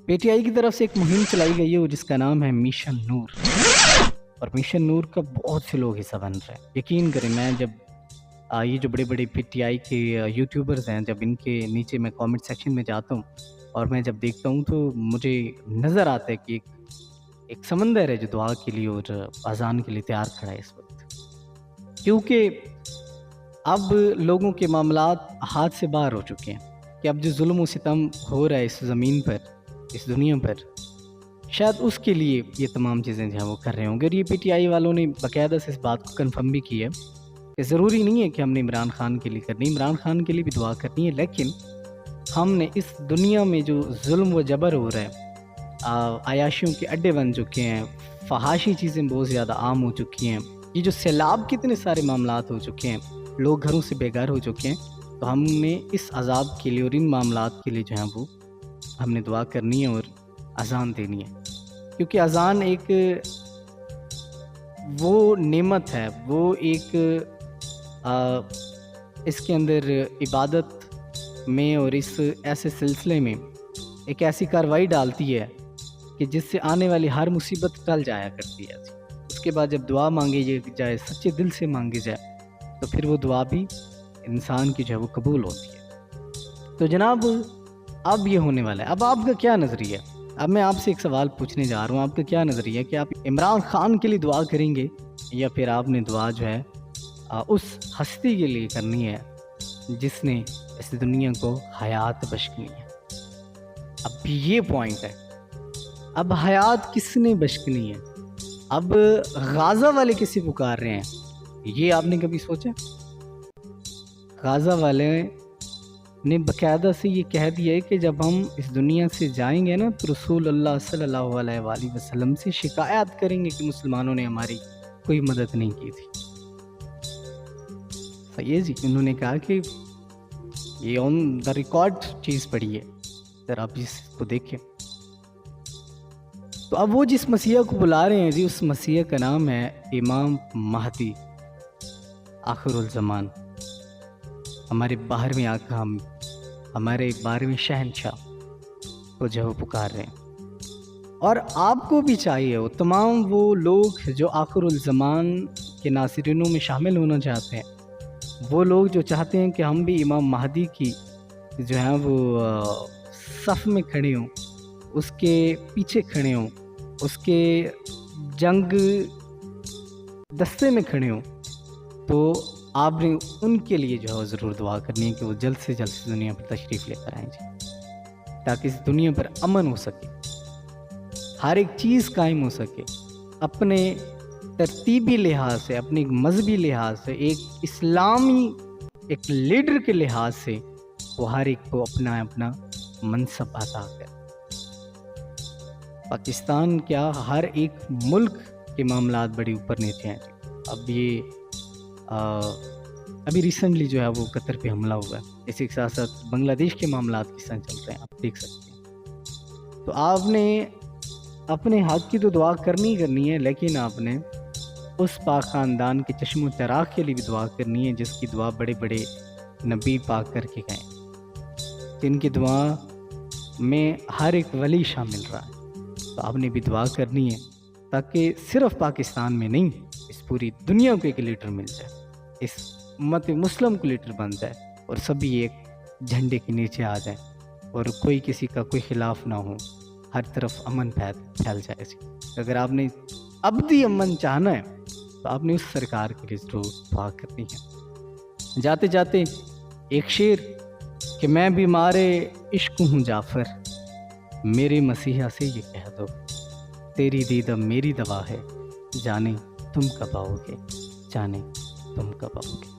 P T I کی طرف سے ایک مہم چلائی گئی ہے جس کا نام ہے مشن نور، اور مشن نور کا بہت سے لوگ حصہ بن رہے ہیں۔ یقین کریں، میں جب یہ جو بڑے بڑے پی ٹی آئی کے یوٹیوبرز ہیں، جب ان کے نیچے میں کامنٹ سیکشن میں جاتا ہوں اور میں جب دیکھتا ہوں تو مجھے نظر آتا ہے کہ ایک سمندر ہے جو دعا کے لیے اور اذان کے لیے تیار کھڑا ہے اس وقت، کیونکہ اب لوگوں کے معاملات ہاتھ سے باہر ہو چکے ہیں کہ اب جو ظلم و ستم ہو رہا ہے اس زمین پر، اس دنیا پر، شاید اس کے لیے یہ تمام چیزیں جو ہیں وہ کر رہے ہوں گے۔ اور یہ پی ٹی آئی والوں نے باقاعدہ سے اس بات کو کنفرم بھی کی ہے کہ ضروری نہیں ہے کہ ہم نے عمران خان کے لیے کرنی، عمران خان کے لیے بھی دعا کرنی ہے، لیکن ہم نے اس دنیا میں جو ظلم و جبر ہو رہا ہے، عیاشیوں کے اڈے بن چکے ہیں، فحاشی چیزیں بہت زیادہ عام ہو چکی ہیں، یہ جو سیلاب کتنے سارے معاملات ہو چکے ہیں، لوگ گھروں سے بے گھر ہو چکے ہیں، تو ہم نے اس عذاب کے لیے اور ان معاملات کے لیے جو ہیں وہ ہم نے دعا کرنی ہے اور اذان دینی ہے، کیونکہ اذان ایک وہ نعمت ہے، وہ ایک اس کے اندر عبادت میں اور اس ایسے سلسلے میں ایک ایسی کارروائی ڈالتی ہے کہ جس سے آنے والی ہر مصیبت ٹل جایا کرتی ہے۔ اس کے بعد جب دعا مانگی جائے، سچے دل سے مانگی جائے، تو پھر وہ دعا بھی انسان کی جو ہے وہ قبول ہوتی ہے۔ تو جناب، اب یہ ہونے والا ہے، اب آپ کا کیا نظریہ ہے؟ اب میں آپ سے ایک سوال پوچھنے جا رہا ہوں، آپ کا کیا نظریہ ہے کہ آپ عمران خان کے لیے دعا کریں گے یا پھر آپ نے دعا جو ہے اس ہستی کے لیے کرنی ہے جس نے اس دنیا کو حیات بخشنی ہے؟ اب یہ پوائنٹ ہے، اب حیات کس نے بخشنی ہے؟ اب غازہ والے کسی پکار رہے ہیں، یہ آپ نے کبھی سوچا؟ غازہ والے نے باقاعدہ سے یہ کہہ دیا ہے کہ جب ہم اس دنیا سے جائیں گے نا تو رسول اللہ صلی اللہ علیہ وآلہ وسلم سے شکایت کریں گے کہ مسلمانوں نے ہماری کوئی مدد نہیں کی تھی۔ صحیح جی، انہوں نے کہا کہ یہ آن دا ریکارڈ چیز پڑی ہے، ذرا آپ اس کو دیکھیں۔ تو اب وہ جس مسیح کو بلا رہے ہیں جی، اس مسیح کا نام ہے امام مہدی آخر الزمان، ہمارے 12ویں آقا، ہمارے 12ویں شہنشاہ کو جو پکار رہے ہیں۔ اور آپ کو بھی چاہیے، وہ تمام وہ لوگ جو آخر الزمان کے ناصرینوں میں شامل ہونا چاہتے ہیں، وہ لوگ جو چاہتے ہیں کہ ہم بھی امام مہدی کی جو ہیں وہ صف میں کھڑے ہوں، اس کے پیچھے کھڑے ہوں، اس کے جنگ دستے میں کھڑے ہوں، تو آپ نے ان کے لیے جو ہے ضرور دعا کرنی ہے کہ وہ جلد سے جلد دنیا پر تشریف لے کر آئیں جی، تاکہ اس دنیا پر امن ہو سکے، ہر ایک چیز قائم ہو سکے، اپنے ترتیبی لحاظ سے، اپنے مذہبی لحاظ سے، ایک اسلامی ایک لیڈر کے لحاظ سے وہ ہر ایک کو اپنا اپنا منصب عطا کرے۔ پاکستان کیا، ہر ایک ملک کے معاملات بڑے اوپر نیچے ہیں۔ اب یہ ابھی ریسنٹلی جو ہے وہ قطر پہ حملہ ہوا ہے، اسی کے ساتھ ساتھ بنگلہ دیش کے معاملات کس طرح چل رہے ہیں آپ دیکھ سکتے ہیں۔ تو آپ نے اپنے حق کی تو دعا کرنی ہے، لیکن آپ نے اس پاک خاندان کے چشم و چراغ کے لیے بھی دعا کرنی ہے جس کی دعا بڑے بڑے نبی پاک کر کے گئے، جن کی دعا میں ہر ایک ولی شامل رہا ہے۔ تو آپ نے بھی دعا کرنی ہے تاکہ صرف پاکستان میں نہیں، اس پوری دنیا کو ایک لیڈر مل جائے، اس امت مسلم کو لیڈر بن جائے، اور سبھی ایک جھنڈے کے نیچے آ جائیں اور کوئی کسی کا کوئی خلاف نہ ہو، ہر طرف امن پھیل جائے۔ اگر آپ نے ابدی امن چاہنا ہے تو آپ نے اس سرکار کے لیے ضرور دعا کرنی ہے۔ جاتے جاتے ایک شعر کہ میں بیمار عشق ہوں جعفر، میرے مسیحا سے یہ کہہ دو، تیری دیدہ میری دوا ہے، جانے تم کب آؤ گے، جانے تم کب آؤ گے۔